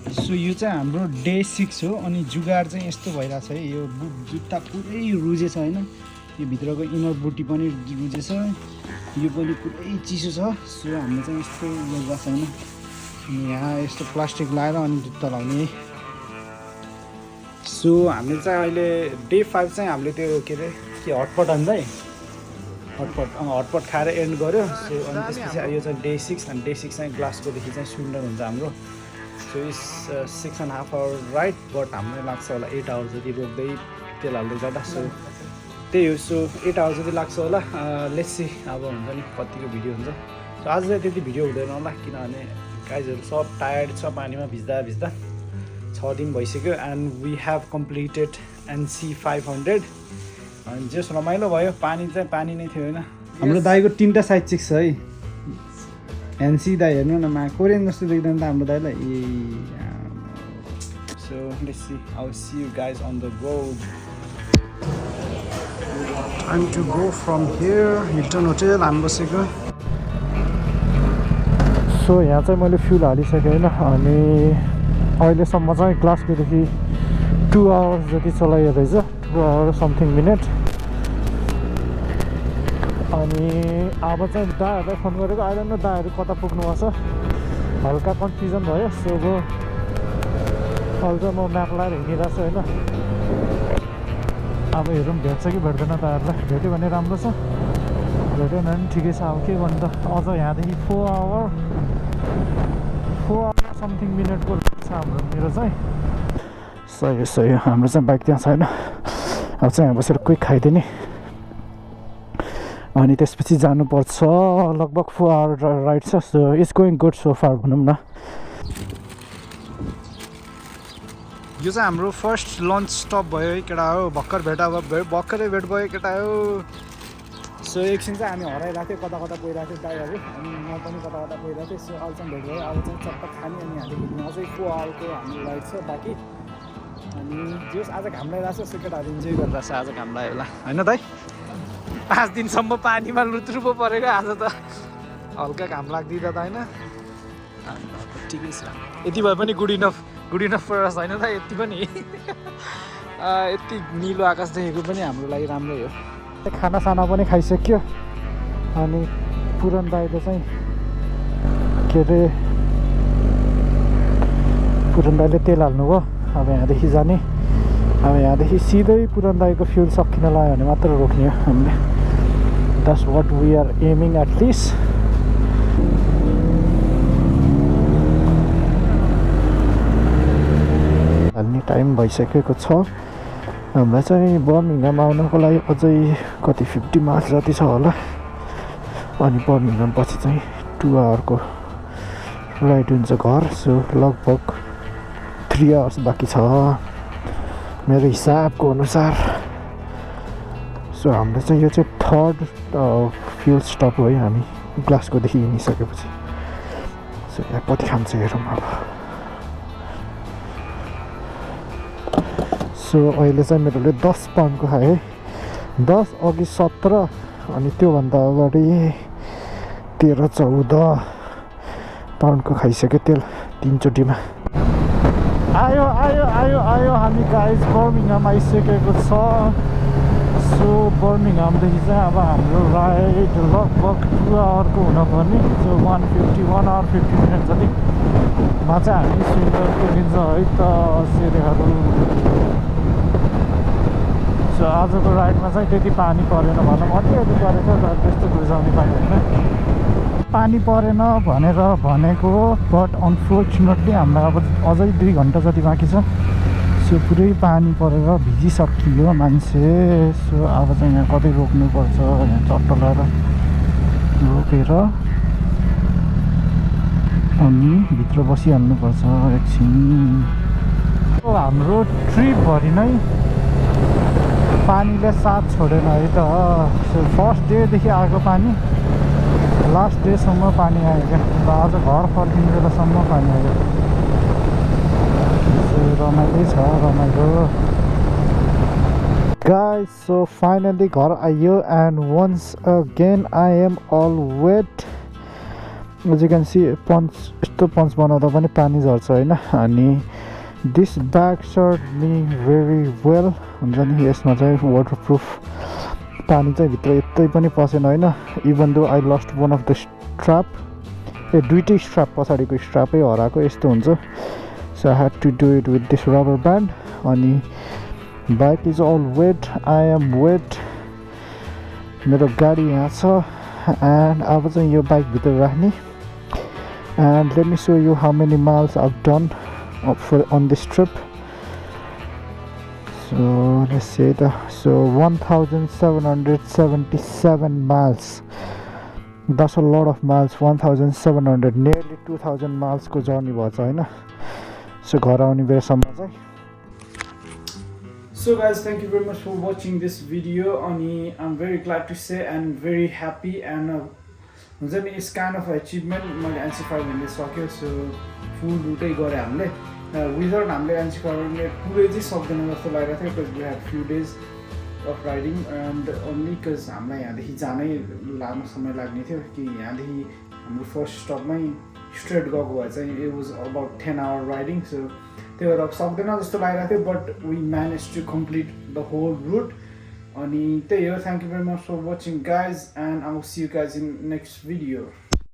So यो चाहिँ हाम्रो डे 6 हो अनि जुगाड चाहिँ यस्तो भइरहेछ है यो बुट जुत्ता पुरै रुजेछ हैन यो भित्रको इनर बुटी पनि रुजेछ यो पनि पुरै चिसो छ सो हामीले चाहिँ यस्तो गरिरहेछ हैन यहाँ यस्तो प्लास्टिक लाएर अनि जुत्ता लाउने सो हामीले चाहिँ अहिले डे 5 चाहिँ हामीले त्यो के अरे के हटपट अन्दै हटपट खाएर एन्ड गर्यो सो अनि त्यसपछि यो चाहिँ डे 6 अनि डे 6 चाहिँ ग्लासकोदेखि चाहिँ सुन्दर हुन्छ हाम्रो so is 6.5 hour ride but हामीलाई लाग्छ होला 8 आवर जति रोक्दै तेल हाल्दै जाँदा सो त्यही हो सो 8 आवर जति लाग्छ होला लेट्स सी अब हुन्छ नि कतिको भिडियो हुन्छ सो आज चाहिँ त्यति भिडियो हुँदैन होला किनभने गाइजहरू सब टायर्ड छ पानीमा भिज्दा 6 दिन भइसक्यो and we have completed NC500 अनि जस रमाइलो भयो पानी चाहिँ पानी नै थियो होइन हाम्रो दाइको 3टा साइड चिक्स छ है NC दाइ हेर्नु न मा कोरियन जस्तो देख्दैन त हाम्रो दाइलाई so let's see I will see you guys on the road time to go from here Hilton hotel हामी बसेको सो यहाँ चाहिँ मैले फ्युल हालिसकेँ होइन अनि अहिलेसम्म चाहिँ ग्लासकोदेखि 2 आवर्स जति चलाइयो रहेछ 2 आवर समथिङ मिनट अनि अब चाहिँ दाहरूलाई फोन गरेको अहिले न दाहरू कता पुग्नुपर्छ हल्का कन्फ्युजन भयो सो अब अहिले चाहिँ म म्याप लाएर हिँडिरहेको छु होइन अब हेरौँ भेट्छ कि भेट्दैन दाहरूलाई भेट्यो भने राम्रो छ भेट्यो भने पनि ठिकै छ अब के गर्नु त अझ यहाँदेखि 4 आवर समथिङ मिनटको छ हाम्रो मेरो चाहिँ सही हो हाम्रो चाहिँ बाइक त्यहाँ छैन अब चाहिँ यहाँ बसेर क्विक खाइदिने अनि त्यसपछि जानुपर्छ लगभग 4 आवर राइड छ so it's going good so far भनौँ न यो चाहिँ हाम्रो फर्स्ट लन्च स्टप भयो है केटा हो भर्खरै भेट भयो केटा हो सो एकछिन चाहिँ हामी हराइरहेको थियो कता गइरहेको थियो दाइहरू अनि म पनि कता गइरहेको थिएँ सो अहिले चाहिँ भेट भयो अब चाहिँ चट्ट खाने अनि यहाँदेखि अझै 4 आवरको हाम्रो राइड छ बाँकी अनि जस आज घाम लगाइरहेको छ सो केटाहरू इन्जोय गरिरहेको छ आज घाम लाग्यो होला होइन दाइ 5 दिनसम्म पानीमा लुत्रुपो परेको आज त हल्का घाम लाग्दिँदा त होइन ठिकै छ यति भए पनि गुड इनफ फर अस होइन त यति पनि यति निलो आकाश देखेको पनि हाम्रो लागि राम्रै हो खानासाना पनि खाइसक्यो अनि पुरन दाइले चाहिँ के अरे पुरन दाइले तेल हाल्नुभयो अब यहाँदेखि जाने अब यहाँदेखि सिधै पुरन दाइको फ्युल सकिन लाग्यो भने मात्र रोक्ने हो हामीले that's what we are aiming at least हाल्ने टाइम भइसकेको छ हामीलाई चाहिँ बर्मिङहाम आउनको लागि अझै कति 50 माइल्स जति छ होला अनि बर्मिङहाम पछि चाहिँ 2 आवरको राइड हुन्छ घर सो लगभग 3 आवर्स बाँकी छ मेरो हिसाबको अनुसार सो हाम्रो चाहिँ यो चाहिँ 3rd फ्युल स्टप हो है हामी ग्लासकोदेखि हिँडिसकेपछि सो यहाँ कति खान्छ हेरौँ अब सो अहिले चाहिँ मेरोले 10 पाउन्डको खाएँ है 10 अघि 17 अनि त्योभन्दा अगाडि 13-14 पाउन्डको खाइसक्यो तेल 3 चोटिमा आयो हामी गाइज बर्मिङहाम आइसकेको छ सो बर्मिङहामदेखि चाहिँ अब हाम्रो राइड लगभग 2 आवरको हुनुपर्ने सो 1 आवर 50 मिनट जतिमा चाहिँ हामी स्विङ्गर पुगिन्छ है त सेरेहरू सो आजको राइडमा चाहिँ त्यति पानी परेन भनौँ अलिअलि परेको तर त्यस्तो गुजाउने पाइँदैन पानी परेन भनेर भनेको बट अनफोर्चुनेटली हामीलाई अब अझै 2 घन्टा जति बाँकी छ सो पुरै पानी परेर भिजिसकियो मान्छे सो अब चाहिँ यहाँ कतै रोक्नुपर्छ यहाँ चट्ट लगाएर रोकेर अनि भित्र बसिहाल्नुपर्छ एकछिन हाम्रो ट्रिपभरि नै पानीले साथ छोडेन है त सो फर्स्ट डेदेखि आएको पानी लास्ट डेसम्म पानी आयो क्या आज घर फर्किने बेलासम्म पानी आयो सो रमाइलो छ रमाइलो गाइस सो फाइनली घर आइयो and once again I am all wet As you can see punch यस्तो punch बनाउँदा पनि पानी झर्छ हैन अनि this bag served me very well हुन्छ नि यसमा चाहिँ waterproof पानी चाहिँ भित्र यतै पनि पसेन हैन even though I lost one of the strap दुईटै strap पछाडीको strapै हराएको यस्तो हुन्छ so I had to do it with this rubber band अनि bike is all wet I am wet मेरो गाडी यहाँ छ and अब चाहिँ यो बाइक भित्र राख्ने and let me show you how many miles I've done on this trip. So let's say so 1777 miles. That's a lot of miles. 1700 nearly 2000 miles को journey भएछ हैन so घर आउने बेलासम्म चाहिँ So guys, thank you very much for watching this video. I'm very glad to say and very happy and it's kind of an achievement. मैले NC500 सक्यो so full route गरे हामीले without हामीले NC500 पुरै चाहिँ सक्दैन जस्तो लागिरहेको थियो because we had few days of riding and only because हामीलाई यहाँदेखि जानै लामो समय लाग्ने थियो कि यहाँदेखि हाम्रो फर्स्ट स्टपमै स्ट्रेट गएको भए चाहिँ it was about 10-hour riding so त्यही भएर सक्दैन जस्तो लागिरहेको थियो but we managed to complete the whole route अनि त्यही हो thank you very much for watching guys and I will see you guys in next video